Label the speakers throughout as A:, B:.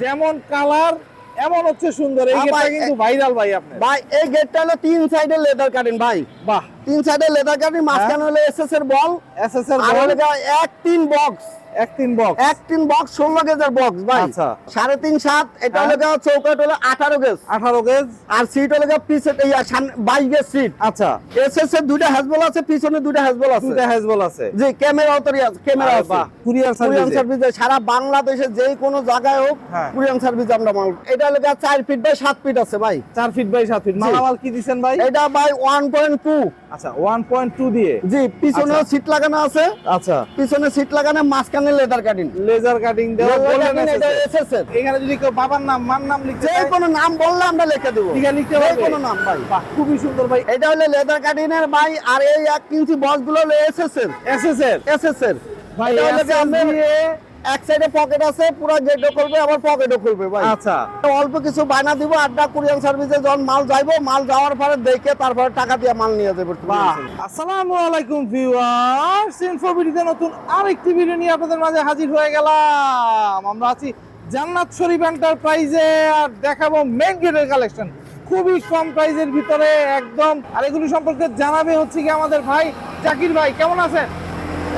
A: যেমন কালার এমন হচ্ছে সুন্দর। এই গেটটা কিন্তু ভাইরাল ভাই আপনার।
B: ভাই এই গেটটা হলো তিন সাইডে লেদার কাটিং ভাই।
A: বাহ,
B: তিন সাইডে লেদার কাটিং, মাঝখানে হলো এসএস এর বল,
A: এসএস এর
B: আর
A: বল,
B: হলো এক তিন বক্স,
A: এক তিন বক্স,
B: এক তিন বক্স 16 গেজের বক্স ভাই।
A: আচ্ছা।
B: 3.5 7, এটা হলো চৌকাট হলো 18 গেজ,
A: 18 গেজ,
B: আর সিট হলো পিছে 22 গেজ সিট।
A: আচ্ছা।
B: এসএস এর দুইটা হ্যাজবল আছে, পিছনে দুইটা হ্যাজবল আছে,
A: দুইটা হ্যাজবল আছে।
B: জি ক্যামেরা অতরি আছে, ক্যামেরা আছে।
A: বাহ, কুরিয়ার
B: সার্ভিস সারা বাংলাদেশে যে কোনো জায়গায় হোক কুরিয়ার সার্ভিস আমরা মাল। এটা হলো 4 ফিট বাই 7 ফিট আছে ভাই।
A: 4 ফিট বাই 7 ফিট। মালামাল কি দিবেন ভাই?
B: এটা ভাই 1.2।
A: আচ্ছা, 1.2 দিয়ে।
B: জি, পিছনে সিট লাগানো আছে।
A: আচ্ছা,
B: পিছনে সিট লাগানো, মাঝখানে লেদার কাটিং,
A: লেজার কাটিং দেওয়া।
B: এটা এসএস এর।
A: এখানে যদি কেউ বাবার নাম, মার নাম লিখতে
B: যে
A: চায়,
B: কোনো নাম বললে আমরা লিখে দেব।
A: লিখে লিখতে পারবে?
B: যে কোনো নাম ভাই।
A: বাহ, খুবই সুন্দর ভাই।
B: এটা হলো লেদার কাটিং এর ভাই, আর এই 1 ইঞ্চি বক্স গুলো হলো এসএস এর।
A: এসএস এর
B: এসএস এর
A: ভাই।
B: এটা হলো
A: এসএস দিয়ে
B: এক সাইডে পকেট আছে, পুরো গেটও খুলবে, আবার পকেটও খুলবে ভাই।
A: আচ্ছা,
B: অল্প কিছু বায়না দিব, আড্ডা কুরিয়ার সার্ভিসে যখন মাল যাইবো, মাল যাওয়ার পরে দেখে তারপরে টাকা দিয়ে মাল নিয়ে যাবে।
A: বাহ। আসসালামু আলাইকুম ভিউয়ার্স, ইনফোভিডিতে নতুন আরেকটি ভিডিও নিয়ে আপনাদের মাঝে হাজির হয়ে গেলাম। আমরা আছি জান্নাত শরীফ এন্টারপ্রাইজে, আর দেখাবো মেইন গেটের কালেকশন খুবই কম প্রাইজের ভিতরে একদম। আর এগুলি সম্পর্কে জানাবে হচ্ছে কি আমাদের ভাই জাকির ভাই। কেমন আছেন?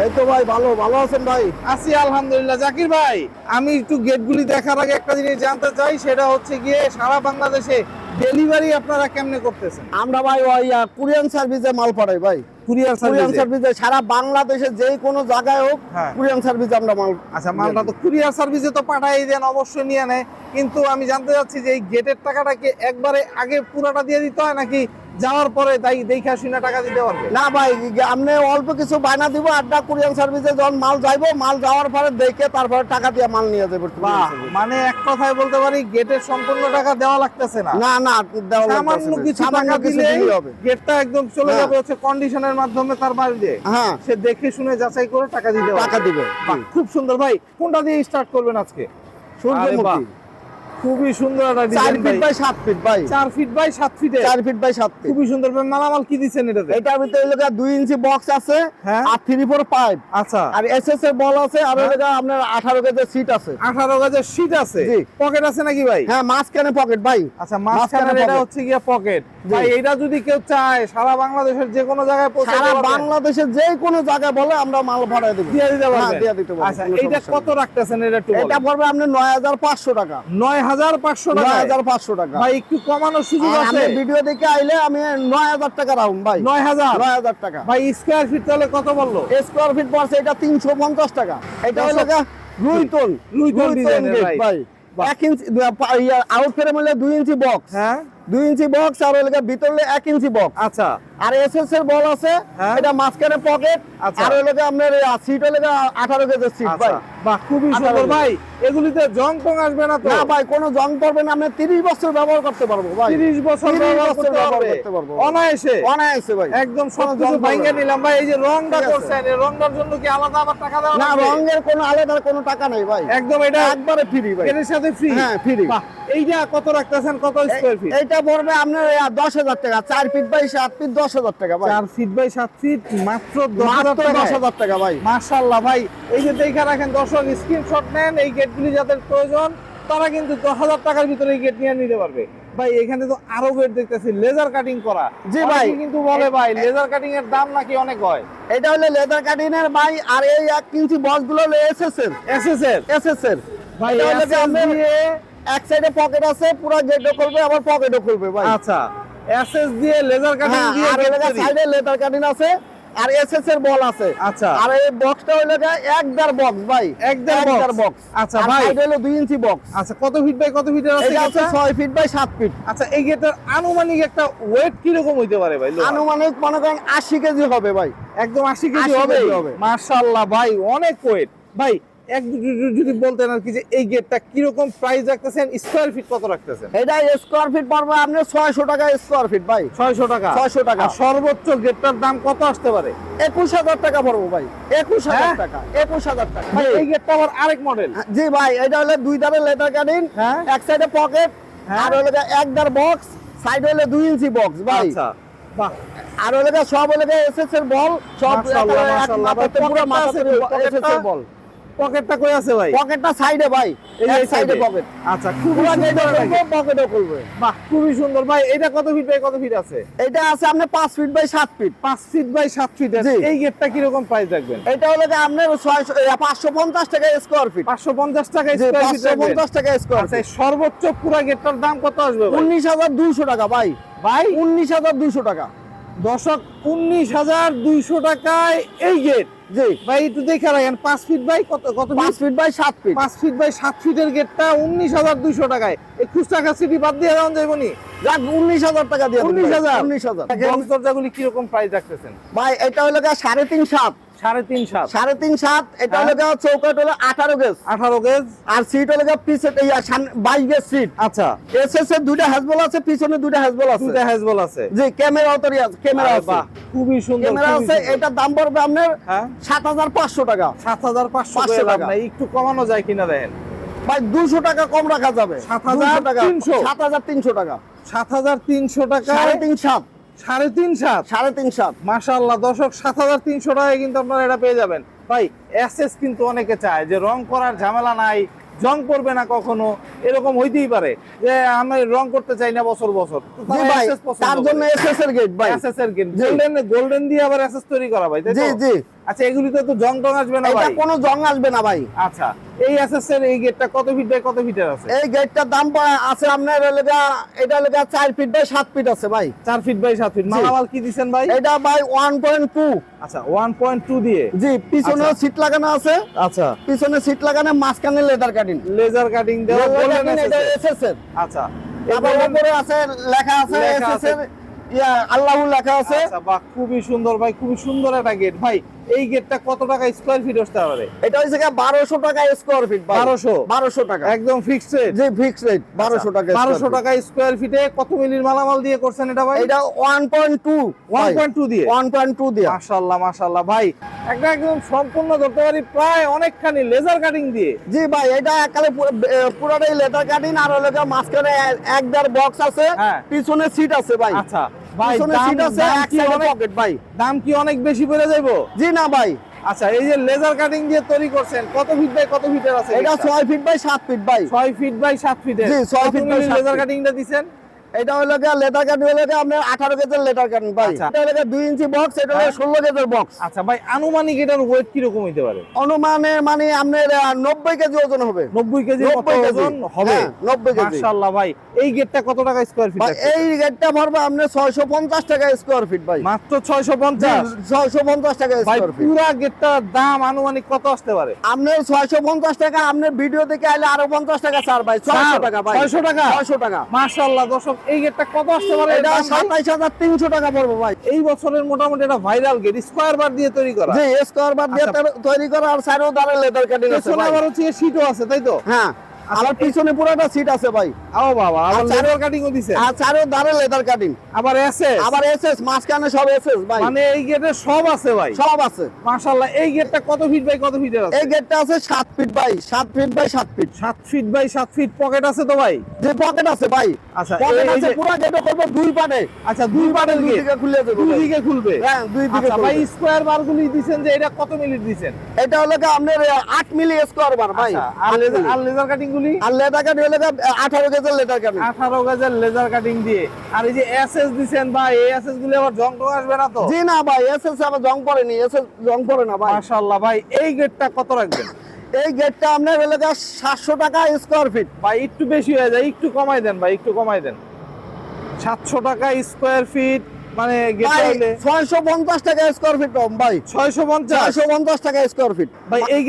B: এই তো ভাই ভালো। ভালো আছেন ভাই?
A: আছি আলহামদুলিল্লাহ। জাকির ভাই, আমি একটু গেটগুলি দেখার আগে একটা জিনিস জানতে চাই, সেটা হচ্ছে গিয়ে সারা বাংলাদেশে ডেলিভারি আপনারা কেমনে করতেছেন?
B: আমরা ভাই ওই কুরিয়ার সার্ভিসে মাল পাঠাই ভাই।
A: কুরিয়ার
B: সার্ভিসে সারা বাংলাদেশে যে কোনো জায়গায় হোক কুরিয়ার সার্ভিসে আমরা মাল।
A: আচ্ছা, মালটা তো কুরিয়ার সার্ভিসে তো পাঠাই দেন, অবশ্যই নিয়ে নেয়, কিন্তু আমি জানতে চাচ্ছি যে এই গেটের টাকাটা কি একবারে আগে পুরোটা দিয়ে দিতে হয়, নাকি যাওয়ার পরে তাই দেখা শুনে টাকা দিতে পারবে?
B: না ভাই, আপনি অল্প কিছু বায়না দিব, আড্ডা কুরিয়ার সার্ভিসে যখন মাল যাইবো, মাল যাওয়ার পরে দেখে তারপরে টাকা দিয়ে মাল নিয়ে যাবে।
A: বাহ, মানে এক কথায় বলতে পারি গেটের সম্পূর্ণ টাকা দেওয়া লাগতেছে না।
B: না না,
A: সামান্য কিছু টাকা দিলেই গেটটা একদম চলে যাবে হচ্ছে কন্ডিশনের মাধ্যমে, তার বাইরে সে দেখে শুনে যাচাই করে টাকা দিবে। খুব সুন্দর ভাই। কোনটা দিয়ে স্টার্ট করবেন আজকে?
B: সূর্যমুখী।
A: খুবই সুন্দর একটা ডিজাইন।
B: 4 ফিট বাই 7 ফিট ভাই।
A: 4 ফিট বাই 7 ফিটে।
B: 4 ফিট বাই 7 ফিট।
A: খুবই সুন্দর। মালামাল কি দিবেন এটাতে?
B: এটার ভিতরে লগা 2 ইঞ্চি বক্স আছে, আর 3/4 পাইপ।
A: আচ্ছা,
B: আর এসএস এর বল আছে, আর লগা আপনার 18 গেজের সিট আছে।
A: 18 গেজের সিট আছে। পকেট আছে নাকি ভাই?
B: হ্যাঁ, মাঝখানে পকেট ভাই।
A: আচ্ছা, মাঝখানে এটা হচ্ছে গিয়া পকেট ভাই। এটা যদি কেউ চায় সারা বাংলাদেশের যে কোনো জায়গায় পৌঁছে
B: সারা বাংলাদেশের যে কোনো জায়গায় বলে আমরা মাল পাঠিয়ে দেব।
A: দিয়ে দিতে পারবেন?
B: দিয়ে দিতে পারবেন।
A: আচ্ছা, এটা কত রাখতেছেন?
B: এটা পড়বে আপনি 9500 টাকা।
A: 9500 টাকা।
B: 9500 টাকা
A: ভাই, একটু কমানোর সুযোগ আছে?
B: আপনি ভিডিও দেখে আইলে আমি 9000 টাকা রাখুন ভাই। 9000 টাকা
A: ভাই। স্কয়ার ফিট তাহলে কত বললো?
B: স্কয়ার ফিট পড়ছে এটা 350 টাকা। এটা হলো রুইতন
A: ডিজাইনের
B: ভাই। 1 ইঞ্চি আউট ফ্রেম হলে 2 ইঞ্চি বক্স। 2 ইঞ্চি বক্স, আর হলো ভিতরে 1 ইঞ্চি বক্স।
A: আচ্ছা,
B: আর এসএস এর বল আছে, এটা মাঝখানে পকেট। আর হলো আপনার সিট হলো 18 গেজের সিট ভাই।
A: বাহ, খুবই সুন্দর ভাই। এগুলিতে জং টং আসবে না তো?
B: না ভাই, কোনো জং পড়বে না। আপনি 30 বছর ব্যবহার করতে পারবো ভাই।
A: 30 বছর ব্যবহার করতে পারবো অনায়াসে
B: ভাই।
A: একদম সবকিছু ভাঙিয়ে নিলাম ভাই। এই যে রংটা করছেন, এই রংটার জন্য কি আলাদা আবার টাকা দেওয়া
B: না? রঙের কোনো আলাদা কোনো টাকা নেই ভাই,
A: একদম এটা
B: একবারে ফ্রি ভাই।
A: এর সাথে ফ্রি?
B: হ্যাঁ, ফ্রি।
A: বাহ, এইটা কত রাখতেছেন? কত স্কয়ার ফিট?
B: এটা পড়বে আপনার 10000 টাকা। 4 ফিট বাই 7 ফিট 10000 টাকা ভাই।
A: 4 ফিট বাই 7 ফিট মাত্র 10000
B: টাকা ভাই।
A: মাশাআল্লাহ ভাই। এই যে দেখে রাখেন দর্শক, স্ক্রিনশট নেন। এই গেটগুলি যাদের প্রয়োজন তারা কিন্তু 10000 টাকার ভিতরে এই গেট নিয়ে নিতে পারবে ভাই। এখানে তো আরো গেট দেখতেছি লেজার কাটিং করা।
B: জি ভাই,
A: কিন্তু বলে ভাই লেজার কাটিং এর দাম নাকি অনেক হয়।
B: এটা হলো লেজার কাটিং এর ভাই। আর এই 1 ইঞ্চি বক্স গুলো হলো এসএস এর
A: ভাই।
B: এক সাইডে পকেট আছে, পুরো গেটও খুলবে, আবার পকেটও খুলবে ভাই।
A: আচ্ছা, এসএস দিয়ে লেজার কাটিং দিয়ে,
B: আর এর সাইডে লেজার কাটিং আছে, আর এসএস এর বল আছে।
A: আচ্ছা,
B: আর এই বক্সটা হলো 1.5 বক্স ভাই।
A: 1.5 বক্স। আচ্ছা ভাই,
B: এটা হলো 2 ইঞ্চি বক্স।
A: আচ্ছা, কত ফিট বাই কত ফিটের আছে?
B: এটা আছে 6 ফিট বাই 7 ফিট।
A: আচ্ছা, এই গেটের আনুমানিক একটা ওয়েট কি রকম হইতে পারে ভাই?
B: আনুমানিক মনে করেন 80 কেজি হবে ভাই।
A: একদম 80 কেজি হবে? মাশাআল্লাহ ভাই, অনেক ওয়েট ভাই। যদি বলতেন আর কি যে এই গেটটা কি রকম প্রাইস রাখতেছেন, স্কয়ার ফিট কত রাখতেছেন?
B: এটা স্কয়ার ফিট পড়বে আপনার 600 টাকা স্কয়ার ফিট ভাই।
A: 600 টাকা?
B: 600 টাকা।
A: সর্বোচ্চ গেটটার দাম কত আসতে পারে?
B: 21000 টাকা পড়বে ভাই। 21000 টাকা। 21000 টাকা
A: ভাই। এই গেটটা আবার আরেক মডেল?
B: জি ভাই, এটা হলো দুই ধারে লেদার কাটিং, এক সাইডে পকেট, আর হলো 1.5 বক্স, সাইড হলো 2 ইঞ্চি বক্স ভাই।
A: আচ্ছা, বাহ।
B: আর হলো সব হলো এসএস এর বল, সব পুরো মাথা এসএস এর বল।
A: পকেটটা কই আছে ভাই?
B: পকেটটা সাইডে ভাই,
A: এই
B: এই
A: যে
B: সাইডে
A: side এ।
B: পকেট।
A: আচ্ছা, খুবই
B: পুরো
A: সুন্দর
B: গেটও
A: লাগে।
B: খুলবে, পকেটও খুলবে।
A: বাহ, খুবই সুন্দর ভাই। এটা কত ফিট বাই কত ফিট আছে?
B: এটা আছে আপনার 5 feet by 7 feet.
A: 5 feet by 7 ফিটের।
B: জি।
A: এই গেটটা কি রকম প্রাইস রাখবেন?
B: এটা হলো যে আপনার 550 টাকা স্কয়ার ফিট।
A: 550 টাকা
B: জি,
A: স্কয়ার ফিট রাখবেন।
B: 550 টাকা স্কয়ার
A: আচ্ছা,
B: ফিট।
A: এই সর্বোচ্চ পুরো গেটটার দাম কত আসবে ভাই?
B: 19,200 টাকা ভাই।
A: ভাই
B: 19,200 টাকা।
A: দর্শক, 19,200 টাকায় এই গেট।
B: জি,
A: ভাই একটু দেখে রাখেন, 5 ফিট বাই কত
B: 5 feet by 7 feet.
A: 5 feet by 7 ফিটের গেটটা 19,200 টাকায়। এই খুচরা কাছিটি বাদ দিয়ে দেওয়া যাবে নি?
B: যাক 19,000 টাকা দিয়ে দেন ভাই।
A: 19,000?
B: 19,000
A: বক্স দরজাগুলি কি রকম প্রাইস রাখতেছেন?
B: ভাই এটা হলো 3.5 7।
A: 3.5 7।
B: 3.5 7। এটা
A: হ্যাঁ।
B: হলো চৌকাট হলো 18 গেজ।
A: 18 গেজ।
B: আর সিট হলো পিছে 22 গেজ সিট।
A: আচ্ছা,
B: এসএস এর দুইটা হ্যাজবল আছে, পিছনে দুইটা হ্যাজবল আছে।
A: দুটো হ্যাজবল আছে।
B: জি, ক্যামেরা অতরি আছে, ক্যামেরা
A: আরে
B: আছে।
A: বাহ, খুবই সুন্দর।
B: ক্যামেরা
A: খুবই
B: আছে।
A: সুন্দর।
B: এটার দাম পড়বে আপনার
A: হ্যাঁ,
B: 7,500 টাকা।
A: 7,500
B: 500
A: টাকা।
B: টাকা।
A: একটু কমানো যায় কিনা দেখেন।
B: ভাই 200 টাকা কম রাখা যাবে।
A: 7,300
B: 7,300 টাকা।
A: 7,300 টাকা।
B: 3.5 7।
A: 3.5 7।
B: 3.5 7।
A: মাশাআল্লাহ দর্শক, 7,300 টাকায় কিন্তু আপনারা এটা পেয়ে যাবেন। ভাই এসএস কিন্তু অনেকে চায় যে রং করার ঝামেলা নাই, জং পড়বে না কখনো, এরকম হইতেই পারে যে আমি রং করতে চাই না বছর বছর।
B: জি ভাই, তার জন্য এসএস এর গেট ভাই।
A: এসএস এর গেট,
B: জি।
A: গোল্ডেন দিয়ে আবার এসএস তৈরি করা ভাই, তাই তো?
B: জি জি।
A: আচ্ছা, এগুলিতে তো জং টং আসবে না
B: এটা
A: ভাই?
B: কোনো জং আসবে না ভাই।
A: আচ্ছা, এই এসএস এর এই গেটটা কত ফিট বাই কত ফিটের আছে?
B: এই গেটটার দাম আছে আপনার এটা 4 ফিট বাই 7 ফিট আছে ভাই।
A: 4 ফিট বাই 7 ফিট।
B: জি।
A: মালামাল কি দিবেন ভাই?
B: এটা ভাই 1.2।
A: আচ্ছা, 1.2 দিয়ে।
B: জি, পিছনে
A: আচ্ছা।
B: সিট লাগানো আছে।
A: আচ্ছা,
B: পিছনে সিট লাগানো, মাঝখানে লেদার কাটিং।
A: লেজার কাটিং দেওয়া, golden
B: এটা
A: SSS
B: এসএস এর।
A: আচ্ছা,
B: তারপর উপরে আছে লেখা আছে
A: লেখা
B: এসএস
A: আছে।
B: এর, আল্লাহু লেখা আছে।
A: আচ্ছা, বাহ, খুবই সুন্দর ভাই, খুবই সুন্দর একটা গেট। ভাই এই গেটটা কত টাকা স্কয়ার ফিট আসতে পারে?
B: এটা হচ্ছে 1200 টাকা স্কয়ার ফিট ভাই। 1200 টাকা।
A: একদম ফিক্সড রেট।
B: জি, ফিক্স রেট 1200 টাকা।
A: 1200 টাকা স্কয়ার ফিটে কত মিলির মালামাল দিয়ে করছেন এটা ভাই?
B: এটা 1.2
A: 1.2 দিয়ে।
B: 1.2 দিয়ে।
A: মাশাআল্লাহ মাশাআল্লাহ ভাই, একটা একদম সম্পূর্ণ ধরতে পারি প্রায় অনেকখানি লেজার কাটিং দিয়ে।
B: জি ভাই, এটা একালে পুরোটাই লেদার কাটিং। আর হলো মাঝখানে 1.5 বক্স আছে,
A: হ্যাঁ।
B: পিছনে সিট আছে ভাই।
A: আচ্ছা ভাই,
B: পিছনে সিট আছে, এক সাইডে পকেট ভাই।
A: দাম কি অনেক বেশি পড়ে যাইবো?
B: জি না ভাই,
A: আচ্ছা, এই যে লেজার কাটিং দিয়ে তৈরি করছেন, কত ফিট বাই কত ফিটের আছে?
B: এটা 6 ফিট বাই 7 ফিট ভাই।
A: 6 ফিট বাই 7 ফিটের।
B: জি, 6 ফিট বাই 7
A: লেজার
B: ফিট।
A: কাটিংটা দিবেন?
B: এটা হলো লেদার কাটিং হলো আপনার 18 গেজের লেদার কাটিং ভাই।
A: আচ্ছা।
B: এটা হলো 2 ইঞ্চি বক্স, এটা হলো 16 গেজের বক্স।
A: আচ্ছা ভাই, আনুমানিক এটার ওয়েট কি রকম হইতে পারে?
B: অনুমানে মানে আপনার 90 কেজি ওজন হবে।
A: 90 কেজি মতো
B: 90 কেজি
A: ওজন হবে।
B: হ্যাঁ, 90 কেজি।
A: মাশাআল্লাহ ভাই, এই গেটটা কত টাকা স্কয়ার ফিট?
B: ভাই এই গেটটা পড়বে আপনার 650 টাকা স্কয়ার ফিট ভাই।
A: মাত্র 650।
B: 650 টাকা
A: ভাই
B: স্কয়ার ফিট।
A: পুরা গেটটার দাম আনুমানিক কত আসতে পারে?
B: আপনার 650 টাকা, আপনার ভিডিও দেখে আইলে আরো 50 টাকা ছাড় ভাই। 600 টাকা ভাই।
A: 600 টাকা?
B: 600 টাকা।
A: মাশাআল্লাহ দর্শক, এই গেটটা কত আসতে পারে?
B: এটা
A: দাম ভাই?
B: 27300 টাকা পড়বে ভাই।
A: এই বছরের মোটামুটি এটা ভাইরাল গেট, স্কয়ার বার দিয়ে তৈরি করা।
B: জি, স্কয়ার বার দিয়ে
A: আচ্ছা।
B: তৈরি করা। আর সাইডেও দাঁড়ে লেদার কাটিং আছে
A: পেছনে
B: ভাই।
A: আবার হচ্ছে শীটও আছে, তাই তো?
B: হ্যাঁ, আবার পিছনে পুরোটা সিট আছে ভাই।
A: আও বাবা, আবার
B: আচ্ছা।
A: লেজার কাটিংও দিছে।
B: আর চারও দাঁড়ে লেদার কাটিং।
A: আবার এসএস।
B: আবার এসএস, মাঝখানে সব এসএস ভাই।
A: মানে এই গেটে সব আছে ভাই।
B: সব আছে।
A: মাশাআল্লাহ, এই গেটটা কত ফিট বাই কত ফিটের আছে?
B: এই গেটটা আছে 7 ফিট ভাই। 7 feet by 7 feet.
A: 7 feet by 7 feet. Pocket আছে তো ভাই?
B: যে পকেট আছে ভাই।
A: আচ্ছা,
B: পকেট
A: এই
B: আছে,
A: যে-
B: পুরো গেটও করবে 2 পাটে।
A: আচ্ছা, দুই পাটের
B: দুই
A: গেট,
B: দিকে খুলে দেবে
A: দুই
B: ভাই।
A: দিকে খুলবে।
B: হ্যাঁ, 2 দিকে
A: আচ্ছা ভাই,
B: খুলবে।
A: স্কয়ার বারগুলি দিবেন যে এটা কত মিলি দিবেন?
B: এটা হলো আপনার 8 মিলি স্কয়ার বার ভাই।
A: আচ্ছা, আর
B: 8 মিলি।
A: লেজার কাটিং গুলি?
B: আর লেদার কাটিং হলো 18 গেজের লেদার কাটিং।
A: 18 গজের লেজার কাটিং দিয়ে। আর এই যে এসএস দিবেন ভাই, এই এসএস গুলি আবার জং টং আসবে না তো?
B: জি না ভাই, এসএস আবার জং পড়েনি। এসএস জং পড়ে না ভাই।
A: মাশাআল্লাহ ভাই, এই গেটটা কত রাখবেন?
B: এই গেটটা আপনার হলো 700 টাকা স্কয়ার ফিট।
A: ভাই একটু বেশি হয়ে যায়, একটু কমাই দেন ভাই, একটু কমাই দেন। 700 টাকা স্কয়ার ফিট মানে গেট
B: ভাই
A: হইলে
B: 650 টাকা স্কয়ার ফিট কম ভাই।
A: 650।
B: 650 টাকা স্কয়ার ফিট
A: ভাই এই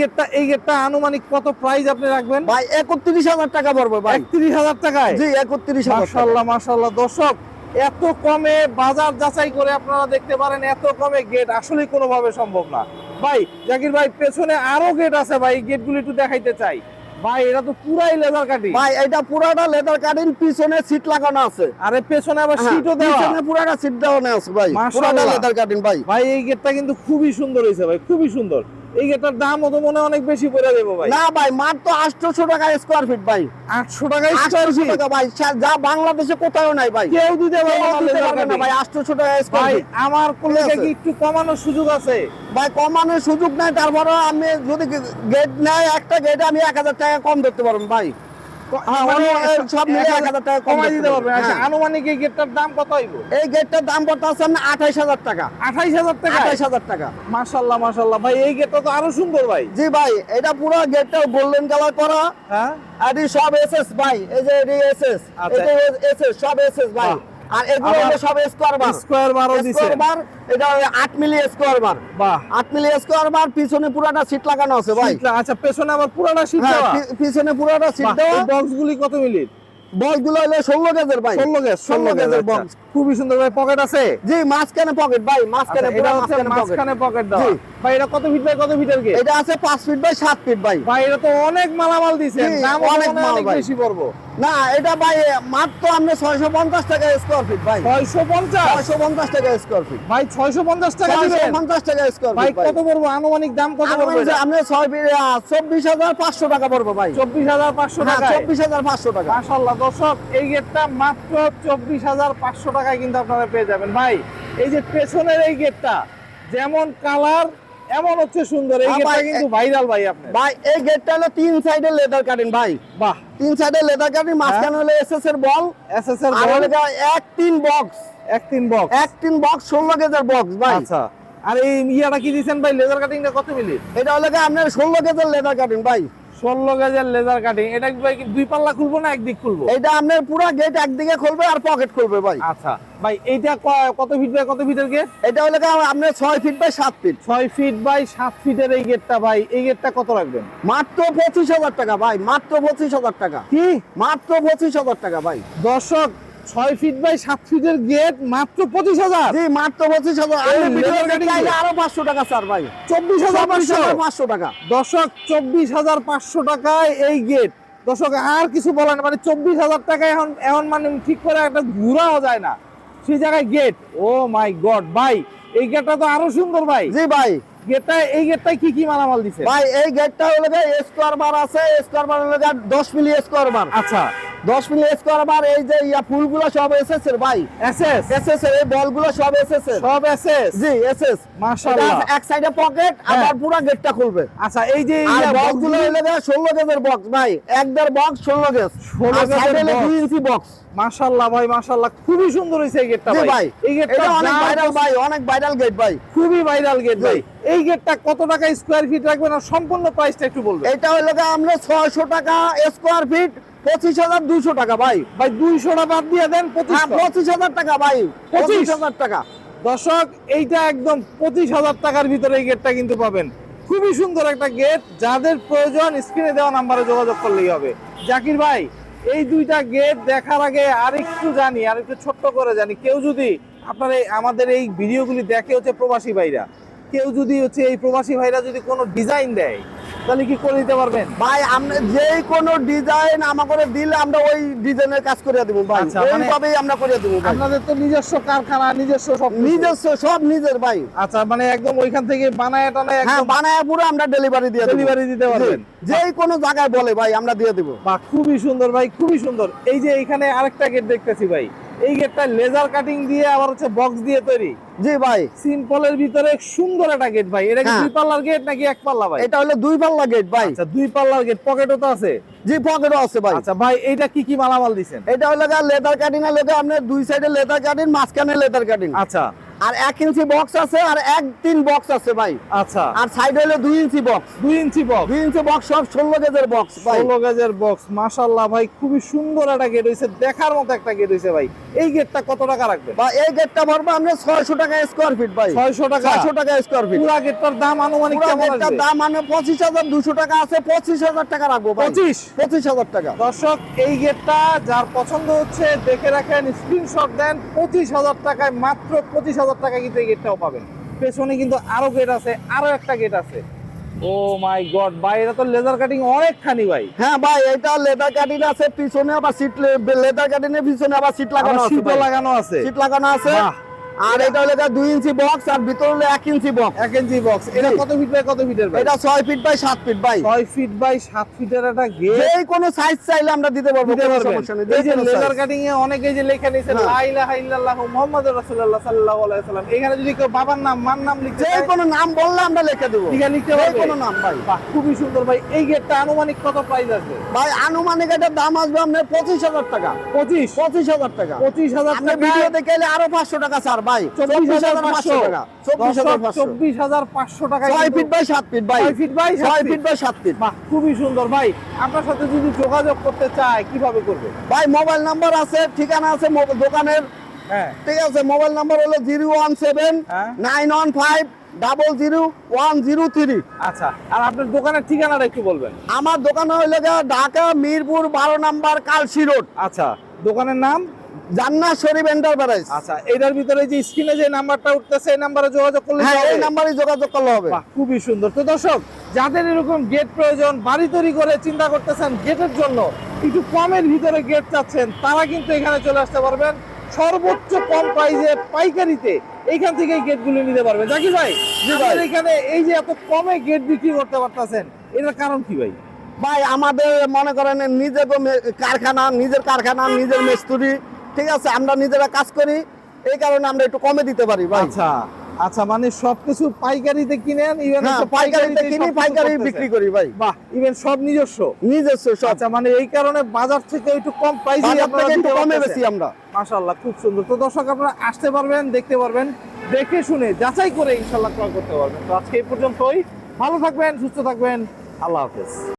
A: গেটটা আনুমানিক কত প্রাইস আপনি রাখবেন?
B: ভাই। 31000 টাকা পড়বে ভাই।
A: 31,000 টাকায়?
B: জি, 31000।
A: মাশাআল্লাহ মাশাআল্লাহ দর্শক, এত কমে বাজার যাচাই করে আপনারা দেখতে পারেন, এত কমে গেট আসলে কোনোভাবে সম্ভব না ভাই। জাকির ভাই, পেছনে আরো গেট আছে ভাই, গেটগুলো একটু দেখাইতে চাই ভাই। এটা তো পুরাই লেজার কাটিং
B: ভাই। এটা পুরোটা লেদার কাটিং, পিছনে সিট লাগানো আছে।
A: আরে পেছনে আবার
B: হ্যাঁ,
A: শীটও দেওয়া।
B: পিছনে পুরোটা সিট দেওয়া আছে ভাই।
A: মাশাআল্লাহ।
B: পুরোটা লেদার কাটিং ভাই।
A: ভাই এই গেটটা কিন্তু খুবই সুন্দর হয়েছে ভাই, খুবই সুন্দর। এই গেটটার দাম তো মনে অনেক বেশি পড়ে দেবো ভাই।
B: না ভাই, মাত্র 800 টাকা স্কয়ার ফিট ভাই।
A: 800 টাকা স্কয়ার
B: 800
A: ফিট
B: টাকা ভাই, যা বাংলাদেশে কোথাও নাই ভাই।
A: কেউ দিতে পারবে না
B: কেউ দিতে পারবে না ভাই 800 টাকা স্কয়ার
A: ভাই।
B: ফিট।
A: আমার কোলেকে কি একটু কমানোর সুযোগ আছে?
B: ভাই কমানোর সুযোগ নাই, তারপরে আমি যদি গেট নেয় একটা গেটে আমি 1000 টাকা কম ধরতে পারবো ভাই। হ্যাঁ, সব মিলে 1000 টাকা
A: কমাই দিতে পারবেন। আচ্ছা,
B: হ্যাঁ।
A: আনুমানিক এই গেটটার দাম কত হইব?
B: এই গেটটার দাম পড়তেছে 28000 টাকা।
A: 28000 টাকা?
B: 28000 টাকা।
A: মাশাআল্লাহ মাশাআল্লাহ ভাই, এই গেটটা তো আরো সুন্দর ভাই।
B: জি ভাই, এটা পুরো গেটটা গোল্ডেন কালার করা।
A: হ্যাঁ,
B: আর এই সব এসএস ভাই, এই যে এডি এসএস,
A: আচ্ছা।
B: এটা এসএস, সব এসএস ভাই।
A: বাহ।
B: আর এগুলো হলো সব স্কয়ার বার।
A: স্কয়ার বারও দিছে।
B: স্কয়ার বার, এটা 8 মিলি স্কয়ার বার।
A: বাহ।
B: 8 মিলি স্কয়ার বার, পিছনে পুরাটা সিট লাগানো আছে ভাই।
A: আচ্ছা, পেছনে আবার পুরোটা শীট
B: হ্যাঁ,
A: দেওয়া।
B: পিছনে পুরাটা সিট দেওয়া।
A: এই বক্সগুলি কত মিলির?
B: বক্সগুলো হলো 16 গেজের ভাই।
A: 16 গেজ।
B: 16 গেজের
A: আচ্ছা।
B: বক্স।
A: খুবই সুন্দর ভাই, পকেট আছে?
B: জি, মাঝখানে পকেট ভাই, মাঝখানে
A: আচ্ছা,
B: পুরো
A: এটা হচ্ছে মাঝখানে পকেট দেওয়া।
B: জি।
A: ভাই এটা কত ফিট বাই কত ফিটের গেট?
B: এটা আছে 5 ফিট বাই 7 ফিট ভাই।
A: ভাই এটা তো অনেক মালামাল দিছেন,
B: জি,
A: দাম
B: অনেক মাল
A: অনেক
B: ভাই।
A: বেশি পড়বো।
B: না, এটা ভাই মাত্র আমরা 650 টাকা স্কয়ার ফিট ভাই।
A: 650?
B: 650 টাকা স্কয়ার ফিট।
A: ভাই 650 টাকা দিবেন?
B: 650 টাকা স্কয়ার
A: ভাই
B: ফিট ভাই।
A: কত পড়বো? আনুমানিক দাম কত পড়বে?
B: আমরা 24500 টাকা পড়বো ভাই।
A: 24500
B: হ্যাঁ,
A: টাকা।
B: 24500 টাকা।
A: মাশাআল্লাহ দর্শক, এই গেটটা মাত্র 24500 টাকায় কিন্তু আপনারা পেয়ে যাবেন ভাই। এই যে পেছনের এই গেটটা যেমন কালার এমন হচ্ছে সুন্দর, এই
B: হ্যাঁ
A: গেটটা
B: ভাই,
A: কিন্তু ভাইরাল ভাই আপনার।
B: ভাই এই গেটটা হলো 3 সাইডে লেদার কাটিং ভাই।
A: বাহ।
B: 3 সাইডে লেদার কাটিং, মাঝখানে হলো এসএস এর বল।
A: এসএস এর
B: আর
A: বল,
B: হলো 1-3 বক্স।
A: 1-3 বক্স।
B: 1-3 বক্স 16 গেজের বক্স ভাই।
A: আচ্ছা, আর এই ইয়াটা কি দিবেন ভাই? লেজার কাটিংটা কত মিলি?
B: এটা হলো আপনার 16 গেজের লেদার কাটিং ভাই।
A: 16 গেজের লেজার কাটিং। এটা কি ভাই কি দুই পাল্লা খুলবো না একদিক খুলবো?
B: এটা আপনার পুরো গেট একদিকে খুলবে আর পকেট খুলবে ভাই।
A: আচ্ছা ভাই, এইটা কত ফিট বাই কত ফিটের গেট?
B: এটা হলো আপনার 6 feet by 7 feet.
A: 6 feet by 7 ফিটের এই গেটটা ভাই, এই গেটটা কত রাখবেন?
B: মাত্র 25000 টাকা ভাই, মাত্র 25000 টাকা।
A: কি?
B: মাত্র 25000 টাকা ভাই।
A: দর্শক, 6 ফিট বাই 7 ফিটের গেট মাত্র 25000?
B: জি, মাত্র 25000।
A: এই
B: আপনি ভিডিও
A: leather cutting
B: চাইলে
A: দিয়ে?
B: আরো 500 টাকা স্যার ভাই।
A: 24500?
B: 24500 টাকা।
A: দর্শক, 24500 টাকায় এই গেট। দর্শক আর কিছু বলেন, মানে 24000 টাকা এখন এখন মানে ঠিক করে একটা ঘোরাও যায় না সেই জায়গায় গেট। ও মাই গড ভাই, এই গেটটা তো আরো সুন্দর ভাই।
B: জি ভাই,
A: গেটটা, এই গেটটায় কি কি মালামাল দিছে?
B: ভাই এই গেটটা হলো স্কয়ার বার আছে। স্কয়ার বার হলো 10 মিলি স্কয়ার বার।
A: আচ্ছা,
B: 10 মিলি স্কয়ার বার। এই যে ফুলগুলো সব এসএস এর ভাই।
A: এসএস?
B: এসএস এর এই বলগুলো সব এসএস এর।
A: সব এসএস?
B: জি, এসএস।
A: মাশাআল্লাহ।
B: এটা এক সাইডে পকেট,
A: হ্যাঁ।
B: আবার পুরো গেটটা খুলবে।
A: আচ্ছা, এই যে
B: আর বক্সগুলো হলো 16 গেজের বক্স ভাই। একদার বক্স 16 গেজ।
A: 16
B: আর
A: গেজের
B: সাইডে হলো
A: box।
B: 2 ইঞ্চি বক্স।
A: মাশাআল্লাহ ভাই, মাশাআল্লাহ খুবই সুন্দর হইছে এই গেটটা
B: জি
A: ভাই।
B: ভাই,
A: এই গেটটা
B: এটা অনেক ভাইরাল ভাই, অনেক ভাইরাল গেট ভাই।
A: খুবই ভাইরাল গেট
B: জি।
A: ভাই। এই গেটটা কত টাকা স্কয়ার ফিট রাখবেন আর সম্পূর্ণ প্রাইসটা একটু বলবেন?
B: এটা হলো আমরা 600 টাকা স্কয়ার ফিট, 25200 টাকা ভাই।
A: ভাই 200টা বাদ দিয়ে দেন,
B: হ্যাঁ,
A: 2500।
B: 25000 টাকা ভাই। 25000 টাকা।
A: দর্শক, এইটা একদম 25000 টাকার ভিতরে এই গেটটা কিন্তু পাবেন। খুবই সুন্দর একটা গেট। যাদের প্রয়োজন স্ক্রিনে দেওয়া নাম্বারে যোগাযোগ করলেই হবে। জাকির ভাই, এই দুইটা গেট দেখার আগে আরেকটু জানি, আরেকটু ছোট্ট করে জানি, কেউ যদি আপনার আমাদের এই ভিডিওগুলি দেখে হচ্ছে প্রবাসী ভাইরা, কেউ যদি হচ্ছে এই প্রবাসী ভাইরা যদি কোনো ডিজাইন দেয় তাহলে কি করে দিতে পারবেন?
B: ভাই আমরা যে কোনো ডিজাইন আমাকে দিলে আমরা ওই ডিজাইনের কাজ করে দেব ভাই।
A: আচ্ছা, মানে
B: ওইভাবেই আমরা করে দেব ভাই।
A: আপনাদের তো নিজস্ব কারখানা, নিজস্ব সব কিছু?
B: নিজস্ব সব নিজের ভাই।
A: আচ্ছা, মানে একদম ওইখান থেকে বানায় টানায়
B: হ্যাঁ,
A: একদম
B: বানায় পুরো আমরা ডেলিভারি দিয়ে দেব।
A: ডেলিভারি দিতে পারবেন?
B: যে কোনো জায়গায় বলে ভাই আমরা দিয়ে দেব।
A: বাহ, খুবই সুন্দর ভাই, খুবই সুন্দর। এই যে এখানে আরেকটা গেট দেখতেছি ভাই, এই গেটটা লেজার কাটিং দিয়ে আবার হচ্ছে বক্স দিয়ে তৈরি।
B: জি ভাই,
A: সিম্পলের ভিতরে সুন্দর একটা গেট ভাই। এটা কি
B: হ্যাঁ।
A: 2 পাল্লার গেট নাকি 1 পাল্লা ভাই?
B: এটা হলো 2 পাল্লা গেট ভাই।
A: আচ্ছা, 2 পাল্লার গেট, পকেটও তো আছে?
B: জি, পকেটও আছে ভাই।
A: আচ্ছা ভাই, এইটা কি কি মালামাল দিছেন?
B: এটা হলো লেদার কাটিং এর লেগে আপনার 2 সাইডে লেদার কাটিং, মাঝখানে লেদার কাটিং।
A: আচ্ছা
B: আর 1 ইঞ্চি বক্স আছে আর 1-3 বক্স আছে ভাই।
A: আচ্ছা,
B: আর সাইডে হলো 2 ইঞ্চি বক্স।
A: 2 ইঞ্চি বক্স?
B: 2 ইঞ্চি বক্স সব 16 গেজের বক্স ভাই।
A: 16 গেজের বক্স। মাশাআল্লাহ ভাই, খুবই সুন্দর একটা গেট হইছে, দেখার মতো একটা গেট হইছে ভাই। এই গেটটা কত টাকা রাখবেন?
B: বা এই গেটটা ভরবো আমরা 600 টাকা স্কয়ার ফিট ভাই।
A: 600 টাকা?
B: 600 টাকা স্কয়ার ফিট।
A: পুরো গেটটার দাম আনুমানিক
B: পুরো
A: কেমন
B: গেটটার
A: আসবে?
B: দাম মানে 25200 টাকা আছে। 25000 টাকা রাখবো ভাই। 25000 টাকা।
A: দর্শক, এই গেটটা যার পছন্দ হচ্ছে দেখে রাখেন, স্ক্রিনশট দেন। 25000 টাকায়, মাত্র 25000 টাকা কিন্তু এই গেটটাও পাবেন। পেছনে কিন্তু আরো গেট আছে, আরো একটা গেট আছে। ও মাই গড ভাই, এটা তো লেজার কাটিং অনেকখানি ভাই।
B: হ্যাঁ ভাই, এটা লেদার কাটিং আছে, পিছনে আবার সিট লেদার কাটিং এর পিছনে আবার সিট লাগানো
A: আবার
B: আছে
A: সিটও
B: ভাই।
A: লাগানো আছে?
B: সিট লাগানো আছে।
A: বাহ,
B: আর এটা হলো 2 ইঞ্চি বক্স আর ভিতরে হলো 1 ইঞ্চি বক্স।
A: 1 ইঞ্চি বক্স। এটা
B: জি।
A: কত ফিট বাই কত ফিটের ভাই?
B: এটা 6 ফিট বাই 7 ফিট ভাই।
A: 6 ফিট বাই 7 ফিটের একটা গেট।
B: যেই কোনো সাইজ চাইলে আমরা দিতে পারবো,
A: দিতে
B: কোনো
A: পারবেন।
B: সমস্যা নেই।
A: এই যে
B: যেকোনো
A: লেদার
B: size।
A: কাটিং এ অনেকে যে লেখা নিয়েছে
B: হ্যাঁ।
A: লা ইলাহা ইল্লাল্লাহু মুহাম্মাদুর রাসূলুল্লাহ সাল্লাল্লাহু আলাইহি ওয়াসাল্লাম, এখানে যদি কেউ বাবার নাম মার নাম লিখতে
B: যে
A: চায়
B: কোনো নাম বললে আমরা লিখে দেবো।
A: লিখে লিখতে
B: যে
A: পারবে?
B: কোনো নাম ভাই।
A: বাহ, খুবই সুন্দর ভাই। এই গেটটা আনুমানিক কত প্রাইস আছে?
B: ভাই আনুমানিক এটার দাম আসবে আপনার 25,000 টাকা।
A: 25,000
B: টাকা।
A: 25,000
B: আপনি
A: টাকা।
B: ভিডিও দেখে এলে আরো 500 টাকা ছাড় ভাই।
A: 24,500
B: টাকা। 24,500।
A: 24,500 টাকা।
B: 6 ফিট বাই 7 ফিট ভাই।
A: 6 feet by
B: 6 feet by 7 feet.
A: বাহ, খুবই সুন্দর ভাই। আপনার সাথে যদি যোগাযোগ করতে চায় কিভাবে করবে?
B: ভাই মোবাইল নাম্বার আছে, ঠিকানা আছে দোকানের।
A: হ্যাঁ,
B: ঠিক আছে, মোবাইল নাম্বার হলো 017
A: হ্যাঁ।
B: 915 000103।
A: আচ্ছা, আর আপনার দোকানের ঠিকানাটা একটু বলবেন?
B: আমার দোকান হলো ঢাকা মিরপুর 12 নাম্বার কালসি রোড,
A: আচ্ছা, দোকানের নাম?
B: জান্নাত শরীফ এন্টারপ্রাইজ।
A: আচ্ছা, এটার ভিতরে যে স্ক্রিনে যে নাম্বারটা উঠতেছে এই নাম্বারে যোগাযোগ করলে
B: হ্যাঁ,
A: হবে?
B: এই নাম্বারে যোগাযোগ করলে হবে।
A: বাহ, খুবই সুন্দর। তো দর্শক, যাদের এরকম গেট প্রয়োজন, বাড়ি তৈরি করে চিন্তা করতেছেন গেটের জন্য, একটু কমের ভিতরে গেট চাচ্ছেন, তারা কিন্তু এখানে চলে আসতে পারবেন সর্বোচ্চ কম প্রাইসে পাইকারিতে। এইখান থেকে গেটগুলো নিতে পারবেন। জাকির ভাই,
B: জি ভাই।
A: আপনার এখানে এই যে এত কমে গেট বিক্রি করতে পারতেছেন, এটার কারণ কি ভাই?
B: ভাই আমাদের মনে করেন নিজের কারখানা, নিজের মিস্ত্রি, ঠিক আছে, আমরা নিজেরা কাজ করি, এই কারণে আমরা একটু কমে দিতে পারি ভাই।
A: আচ্ছা আচ্ছা, মানে সবকিছু পাইকারিতে কিনেন, ইভেন
B: হ্যাঁ, পাইকারিতে কিনি, পাইকারি বিক্রি করি ভাই।
A: বাহ, ইভেন সব নিজস্ব?
B: নিজস্ব সব।
A: আচ্ছা, মানে এই কারণে বাজার থেকে একটু কম প্রাইসে
B: বাজার
A: আপনারা
B: থেকে একটু
A: দিতে
B: কমে
A: পারতেছেন।
B: বেশি আমরা।
A: মাশাআল্লাহ, খুব সুন্দর। তো দর্শক, আপনারা আসতে পারবেন, দেখতে পারবেন, দেখে শুনে যাচাই করে ইনশাআল্লাহ ক্রয় করতে পারবেন। তো আজকে এই পর্যন্তই। ভালো থাকবেন, সুস্থ থাকবেন, আল্লাহ হাফেজ।